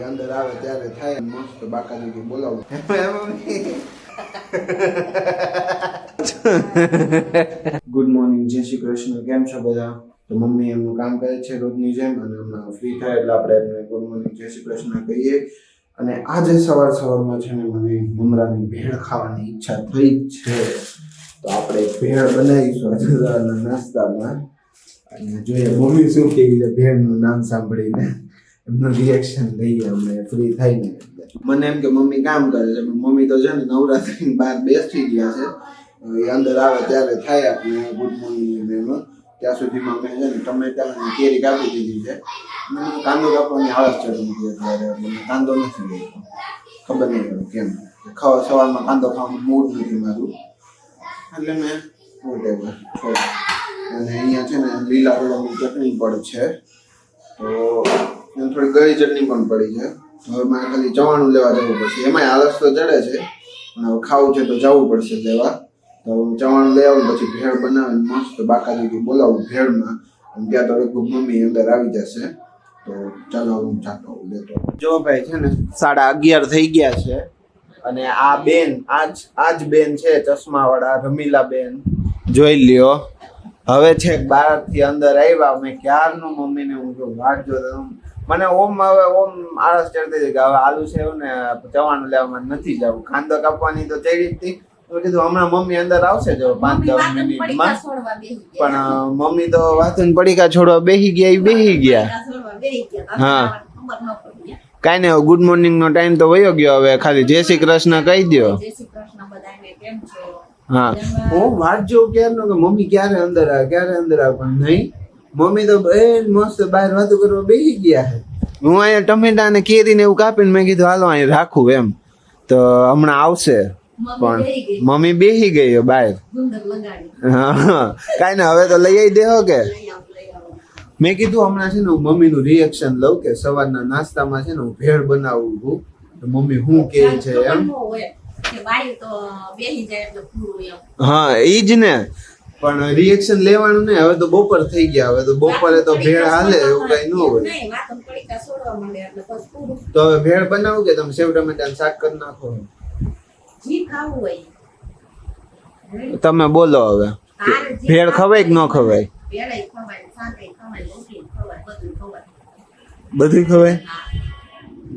અંદર આવે ત્યારે થાય મસ્ત બાકાજી બોલાવું ગુડ મોર્નિંગ, જય શ્રી કૃષ્ણ. કેમ છો બધા? તો મમ્મી એમનું કામ કરે છે રોજની જેમ, અને હમણાં ફ્રી થાય એટલે આપણે એમને ગુડ મોર્નિંગ, જય શ્રી કૃષ્ણ કહીએ. અને આજે સવારમાં છે ને મને મમરાની ભેળ ખાવાની ઈચ્છા થઈ છે, તો આપણે ભેળ બનાવીશું આજે સવારના નાસ્તામાં. અને જોઈએ મમ્મી શું કહે છે ભેળનું નામ સાંભળીને, એમનું રિએક્શન લઈએ અમે ફ્રી થઈને. મને એમ કે મમ્મી કામ કરે છે, મમ્મી તો છે ને નવરાત્રી બહાર બેસી ગયા છે, એ અંદર આવે ત્યારે થાય આપણે ગુડ મોર્નિંગ એમાં. ત્યાં સુધીમાં મેં છે ને ટમેટા અને કેરી કાપી દીધી છે. કાંદો કાપવાની આળસ ચડી ગઈ અત્યારે, એટલે મેં કાંદો નથી લેતો. ખબર નહીં કેમ સવારમાં કાંદો ખાવાનું મૂડ નથી મારું, એટલે મેં વોટેવર છોડ. અને અહીંયા છે ને લીલા રોડાની ચટણી પણ છે, તો થોડી ગળી ચટણી પણ પડી છે. હવે મારે ખાલી ચવાણું લેવા જવું પડશે. એમાંય આળસ તો ચડે છે, પણ હવે ખાવું છે તો જવું પડશે લેવા. તો ચવાણું લઈ આવું, પછી ભેળ બનાવીને મસ્ત બાકાજી બોલાવું ભેળમાં. અને ત્યાં તો લગભગ મમ્મી અંદર આવી જશે, તો ચાલો હું જાતો લેતો. જો ભાઈ છે ને 11:30 થઈ ગયા છે, અને આ બેન આજ બેન છે ચશ્મા વાળા રમીલા બેન, જોઈ લ્યો. હવે છે બહાર થી અંદર આવ્યા, મેં ક્યારનું મમ્મીને હું જો વાટ જોતો. મને હવે આળસ ચડતી હતી કે હવે આલુ છે ને ચવાણું લેવામાં નથી જવું. કાંદો કાપવાની તો ચડી હતી, તો કીધું હમણાં મમ્મી અંદર આવશે જો 5-10 મિનિટમાં. પણ મમ્મી તો વાતન પડીકા છોડવા બેહી ગયા. હા કાઈ નહીં, ગુડ મોર્નિંગ નો ટાઈમ તો વયો ગયો, હવે ખાલી જય શ્રી કૃષ્ણ કહી દો. હા હું વાત જોઉં ક્યારનો કે મમ્મી ક્યારે અંદર આવે પણ નહીં. મમ્મી તો મસ્ત બહાર વાતો કરવા બેસી ગયા છે. હું અહીંયા ટમેટા અને કેરી ને એવું કાપીને મેં કીધું હાલો અહીં રાખું એમ, તો હમણાં આવશે. પણ મમ્મી બેસી ગઈ બહાર. હા કાઈ ને હવે તો લઈ આવી દેહો કે. મેં કીધું હમણાં છે ને હું મમ્મીનું રિએક્શન લઉં કે સવારના નાસ્તામાં છે ને હું ભેળ બનાવું છું, તો મમ્મી શું કહે છે એમ. હા ઈ જ ને, પણ રિએક્શન લેવાનું નહીં. હવે તો બપોર થઈ ગયા, હવે તો બપોરે તો ભેળ હાલે એવું કઈ ન હોય. તો હવે ભેળ બનાવું કે તમે સેવ ટમેટા શાક કરી નાખો? તમે બોલો હવે, ભેળ ખવાય કે ન ખવાય? બધું ખવાય.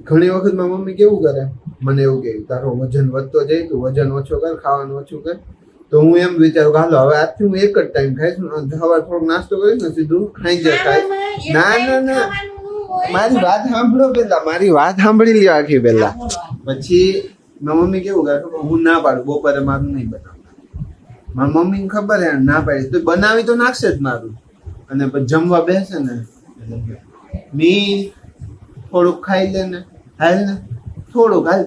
ઘણી વખત માં મમ્મી કેવું કરે, મને એવું કે તારો વજન વધતો જાય, તું વજન ઓછો કર, ખાવાનું ઓછું કર. તો હું એમ વિચારું કે હાલો હવે આજથી હું એક જ ટાઈમ ખાઈશ, સવારે થોડોક નાસ્તો કરીશ ને સીધું ખાઈ જાય ખાઈશ. ના મારી વાત સાંભળો પેલા, મારી વાત સાંભળી લ્યો આખી પેલા. પછી મમ્મી કેવું કરે, હું ના પાડું બપોરે મારું નહીં બનાવું. મારી મમ્મી ને ખબર હે ના પાડી, તો બનાવી તો નાખશે જ મારું. અને પછી જમવા બેસે ને મી થોડુંક ખાઈ લે ને, હાલ ને થોડુંક હાલ,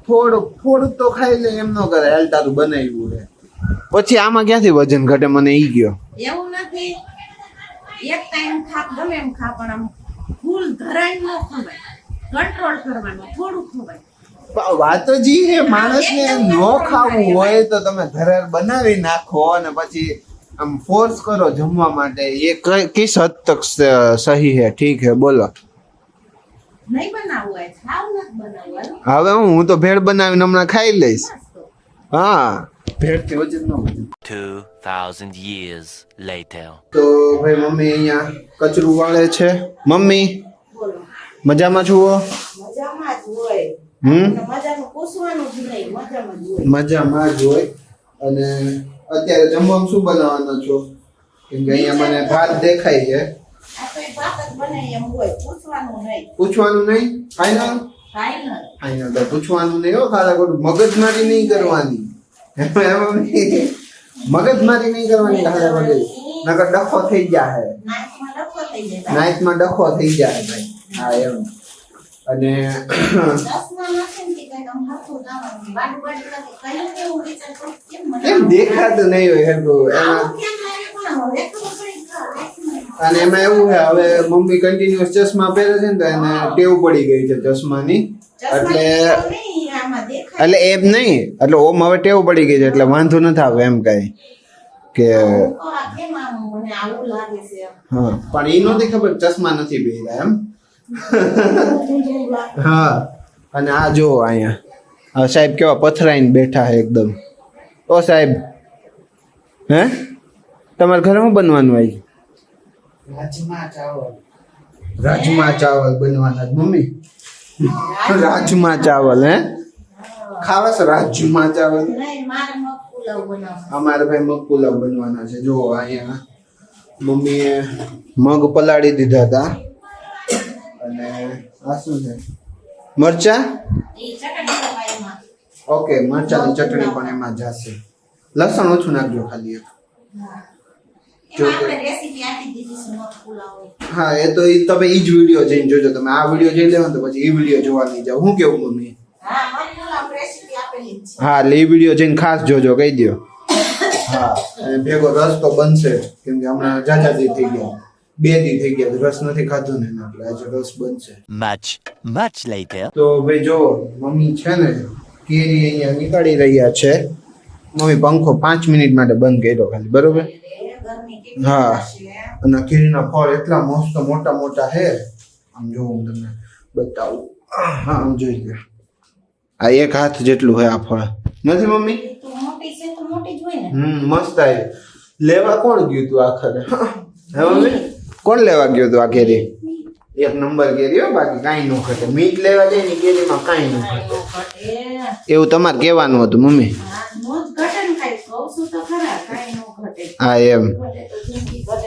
થોડુંક તો ખાઈ લે, એમ ન કરે હાલ તારું બનાવ્યું છે. પછી આમાં ક્યાંથી વજન ઘટે મને ઈ ગયો. એવું નથી, એક ટાઈમ ખા ગમે એમ ખા, પણ આમ ફૂલ ધરાઈ ન ખવાય, કંટ્રોલ કરવાનો, થોડું ખવાય. વાત જી હે, માણસને નો ખાવું હોય તો તમે ધરાર બનાવી નાખો અને પછી આમ ફોર્સ કરો જમવા માટે. એ કિસ હદ તક સહી હે? ઠીક હે, બોલો. નહીં બનાવવું હોય, ખાવ નથી બનાવવું. હવે હું તો ભેળ બનાવીને હમણાં ખાઈ લઈશ. હા ભેળ થી વજન ન વધે. 2000 years later. તો ભાઈ મમ્મી અહીંયા કચરું વાળે છે. મમ્મી મજામાં છો? મજામાં જ હોય. મજાનું પૂછવાનું જ નહીં, મજામાં જ હોય. અને અત્યારે જમવામાં શું બનાવવાનો છો? કેમ કે અહીંયા મને ભાત દેખાય છે. પૂછવાનું નહીં, ફાઈનલ તો પૂછવાનું નહીં હો. ખાલી ખોટું મગજમારી નહીં કરવાની, મગજમારી નહીં કરવાની. ખાલી ખોટી નકર ડખો થઈ જાય, નાઈટમાં ડખો થઈ જાય ભાઈ. હા એમ. અને કેમ દેખાતું નહીં હોય હરખું એમાં. અને એમાં એવું છે હવે મમ્મી કન્ટિન્યુઅસ ચશ્મા પહેરે છે ને, તો એને ટેવ પડી ગઈ છે ચશ્માની. એટલે એમ નહીં, એટલે ઓમ હવે ટેવ પડી ગઈ છે, એટલે વાંધો નથી આવે એમ કઈ કે. હા પણ એ નથી ખબર ચશ્મા નથી પહેર્યા એમ. હા અને આ જો અહીંયા સાહેબ કેવા પથરાઈને બેઠા છે એકદમ. ઓ સાહેબ, હે તમારા ઘરે શું બનવાનું હોય? રાજમા ચાવલ બનવાના જ મમ્મી. રાજમા ચાવલ હે ખાવા છે? રાજમા ચાવલ અમારે ભાઈ મગ પુલાવ બનવાના છે. જો અહીંયા મમ્મીએ મગ પલાળી દીધા હતા અને આ શું છે? મરચા. ઓકે, મરચાની ચટણી પણ એમાં જશે. લસણ ઓછું નાખજો ખાલી એક. હા એ તો તમે ઈ જ વિડીયો જોઈને જોજો. તમે આ વિડીયો જોઈ લેવો તો પછી ઈ વિડીયો જોવા નહીં જાવ. હું કેવું મમ્મી? હા એટલે ઈ વિડીયો જોઈને ખાસ જોજો, કહી દો. હા અને ભેગો રસ તો બનશે કેમ કે હમણાં જાજા દી થઈ ગયા, 2 દી થઈ ગયા રસ નથી ખાધો ને એટલે આજે રસ બનશે. Much later. તો ભાઈ જો મમ્મી છે ને કેરી અહીંયા નીકાળી રહ્યા છે. મમ્મી પંખો 5 મિનિટ માટે બંધ કર્યો ખાલી, બરોબર? હા અને કેરીના ફળ એટલા મસ્ત મોટા મોટા છે. આમ જો હું તમને બતાવું. હા આમ જોઈ લો, આ એક હાથ જેટલું હોય આ ફળ, નથી મમ્મી? મસ્ત આવી. લેવા કોણ ગયું તું આખરે? હે મમ્મી, કોણ લેવા ગયું તું આ કેરી? એક નંબર કેરી હો, બાકી કાંઈ ન ઘટે. મીઠ લેવા જાય ને કેરીમાં કાંઈ ન ઘટે એવું તમારે કહેવાનું હતું મમ્મી. હા એમ.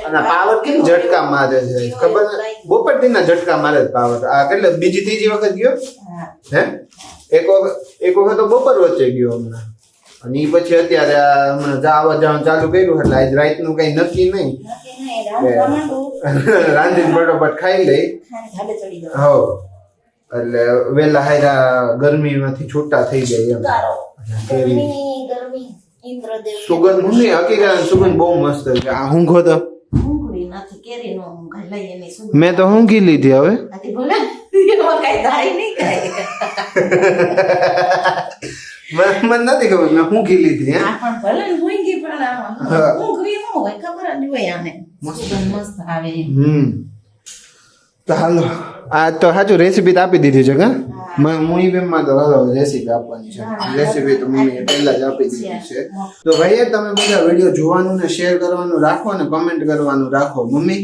અને પાવર કેમ ઝટકા મારે છે ખબર? બોપરતીના ઝટકા મારે છે પાવર. આ કેટલે બીજી ત્રીજી વખત ગયો હે? એક વખત તો બપોર વચ્ચે ગયો હમણાં, અને એ પછી અત્યારે હમણાં આવવા જવાનું ચાલુ કર્યું એટલે આજ રાતનું કઈ નક્કી નહીં. રાંધીને બરોબર ખાઈ લઈ. હો એટલે વેલા હાયરા ગરમીમાંથી છૂટા થઈ જાય એમ. સુગંધ મમ્મી હકીકત સુગંધ બહુ મસ્ત છે. આ ઊંઘો તો મેં તો ઊંઘી લીધી હવે. મને નથી ખબર, મેં ઊંઘી લીધી. તો હાલો આ તો સાચું રેસીપી આપી દીધી છે કા? માં તો હાલો રેસીપી આપવાની છે. રેસીપી તો મમ્મીએ પહેલા જ આપી દીધી છે. તો ભાઈ તમે બધા વિડીયો જોવાનું ને શેર કરવાનું રાખો ને કમેન્ટ કરવાનું રાખો. મમ્મી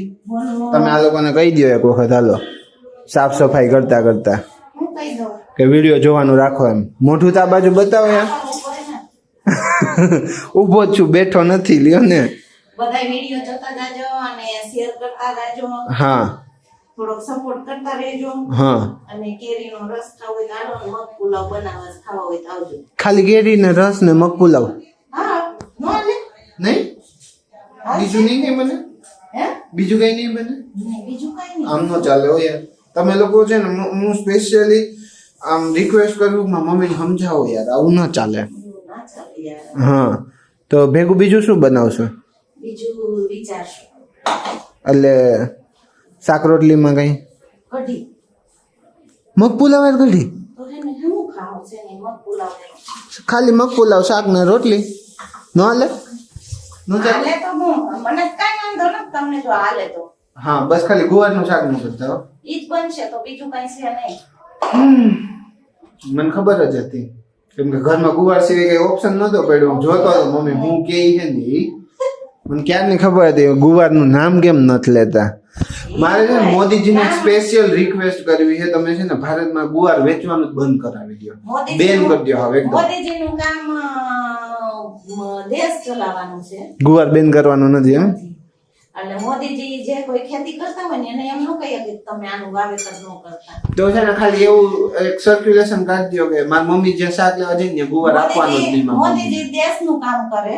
તમે આ લોકોને કહી દો એક વખત હાલો, સાફ સફાઈ કરતા કરતા કે વિડીયો જોવાનું રાખો એમ. મોઢું તો આ બાજુ બતાવો યાર. ઊભો જ છું, બેઠો નથી. લ્યો ને બધા વિડીયો જોતા જાજો અને શેર કરતા જાજો. હા થોડોક સપોર્ટ કરતા રહેજો. હા અને કેરીનો રસ ખાવો હોય તો આનો મગ પુલાવ બનાવવા ખાવા હોય તો આવજો. ખાલી કેરીને રસ ને મગ પુલાવ? હા નો લે નહીં બીજું નહીં કઈ બને? હે બીજું કઈ નહીં બને? બીજું કઈ નહીં. આમ નો ચાલે હો યાર. તમે લોકો છે ને હું સ્પેશિયલી આમ રિક્વેસ્ટ કરું કે મમ્મીને સમજાવો યાર, આવું ના ચાલે. હા તો ભેગું બીજું શું બનાવશો? બીજું વિચારશું. એટલે શાક રોટલીમાં કઈ કઢી મગ પુલાવ યાર? કઢી તો એને શું ખાવ છે ને મગ પુલાવ? ખાલી મગ પુલાવ શાક ને રોટલી ન હાલે? નો ચાલે? હાલે તો હું મને કાઈ વાંધો નથી તમને જો હાલે તો. હા બસ ખાલી ગુવારનું શાક ન કરતા હો. ઈ જ બનશે તો બીજું કઈ છે નહીં. મને ખબર જ હતી કેમ કે ઘરમાં ગુવાર સિવાય કઈ ઓપ્શન નતો પડ્યો. હું જોતો હતો મમ્મી હું કે છે ને ઈ મને ક્યારની ખબર હતી ગુવારનું નામ કેમ નથી લેતા. મારે છે ને મોદીજીને સ્પેશિયલ રિક્વેસ્ટ કરવી છે, તમે છે ને ભારતમાં ગુવાર વેચવાનું બંધ કરાવી દો, બેન કરી દો. હવે એકદમ મોદીજીનું કામ દેશ ચલાવવાનું છે, ગુવાર બેન કરવાનું નથી એમ. એટલે મોદીજી જે કોઈ ખેતી કરતા હોય ને એને એમ ન કહીએ કે તમે આનું વાવેતર ન કરતા. તો છે ને ખાલી એવું એક સર્ક્યુલેશન કાઢી દો કે મારી મમ્મી જે શાક લેવા જઈને ત્યાં ગુવાર આપવાનો જ નહીં. મોદીજી દેશનું કામ કરે.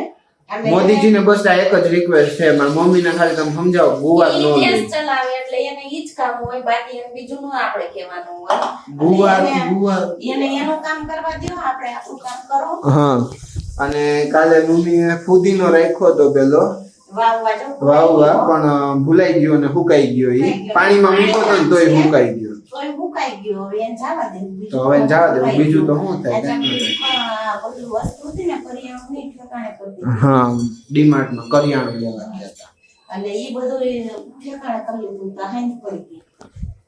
મોદીજીને બસ આ એક જ રિક્વેસ્ટ છે, મારી મમ્મીને ખાલી તમે સમજાવો ગુવાર નો લે. દેશ ચલાવે એટલે એને ઈ જ કામ હોય, બાકી એને બીજું નું આપણે કહેવાનું હોય. ગુવાર એને એનું કામ કરવા દો, આપણે આપણું કામ કરો. હા અને કાલે મમ્મીએ ફુદીનો રાખ્યો તો પેલો વાવવા પણ ભૂલાઈ ગયો અને હુકાઈ ગયો. એ પાણીમાં મૂકો તો તોય હુકાઈ ગયો. હવે એને જવા દે. તો હવે જવા દે, બીજું તો શું થાય? હા ડીમાર્ટમાં કરિયાણું લેવા ગયા હતા એટલે એ બધું ઠેકાણે કરી લીધું તો હાઈ પડી ગઈ.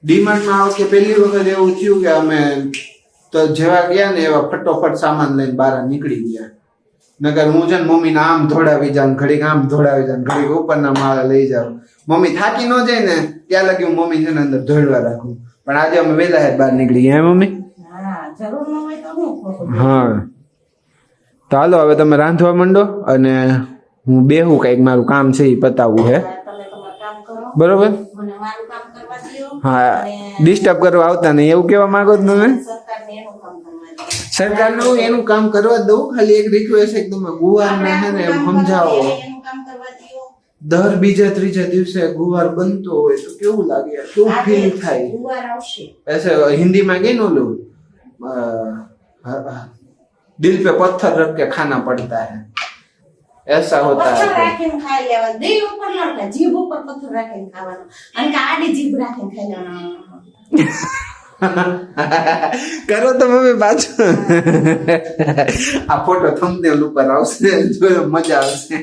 ડીમાર્ટમાં આ વખતે પહેલી વખત એવું થયું કે અમે તો જેવા ગયા ને એવા ફટોફટ સામાન લઈને બહાર નીકળી ગયા. નકર હું છે ને મમ્મીને આમ દોડાવી જાઉં, ઘડીક આમ દોડાવી જાઉં, ઘડીક ઉપરના માળે લઈ જાઉં. મમ્મી થાકી ન જાય ને ત્યાં લગી હું મમ્મી છે ને અંદર દોડવા રાખું. પણ આજે અમે વહેલા બહાર નીકળી ગયા. મમ્મી હા જરૂર ન હોય તો હું ખોટું. હા તો હાલો હવે તમે રાંધવા માંડો અને હું બેહું, કઈક મારું કામ છે એ પતાવવું હે. તમે તમારું કામ કરો, બરોબર? મને મારું કામ કરવા દ્યો. હા, અને ડિસ્ટર્બ કરવા આવતા નહીં એવું કેવા માંગો છો તમે? સરકારને એનું કામ કરવા દ્યો. સરકારનું એનું કામ કરવા દઉં. ખાલી એક રિક્વેસ્ટ છે કે તમે ગુવારને હે ને એમ સમજાવો. એનું કામ કરવા દ્યો. દર બીજા ત્રીજા દિવસે ગુવાર બનતો હોય તો કેવું લાગે, કેવું ફીલ થાય? ગુવાર આવશે. ऐसे हिंदी में कहीं नो लोग दिल पे पत्थर रख के खाना पड़ता है, ऐसा होता પથ્થર है. રાખીને ખાઈ લેવા. દિલ ઉપર ન રાખે, જીભ ઉપર પથ્થર રાખીને ખાવાનો. અને કે આડી જીભ રાખીને ખાઈ લેવાનો. કરો તો મમ્મી પાછું આ ફોટો થંબનેલ ઉપર આવશે, જોયો મજા આવશે.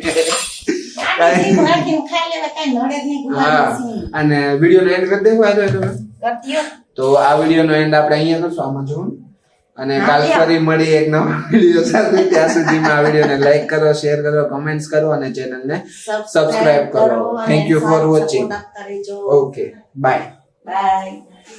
આડી જીભ રાખીને ખાઈ લેવા, કાંઈ નડે જ નહીં ગુવાર હા, નથી. અને વિડીયોનો એન્ડ કરી દેવો આજે તમે. કરતી હો. તો આ વિડીયોનો એન્ડ આપણે અહીંયા કરશું, આમાં જોવું. અને હા, કાલ યા. ફરી મળી એક નવા વિડીયો સાથે. ત્યાં સુધીમાં આ વિડીયોને લાઈક કરો, શેર કરો, કમેન્ટ્સ કરો અને ચેનલને સબસ્ક્રાઇબ કરો. અને થેન્ક યુ ફોર સારો વોચિંગ. support આપતા રહેજો. Okay, bye. બાય.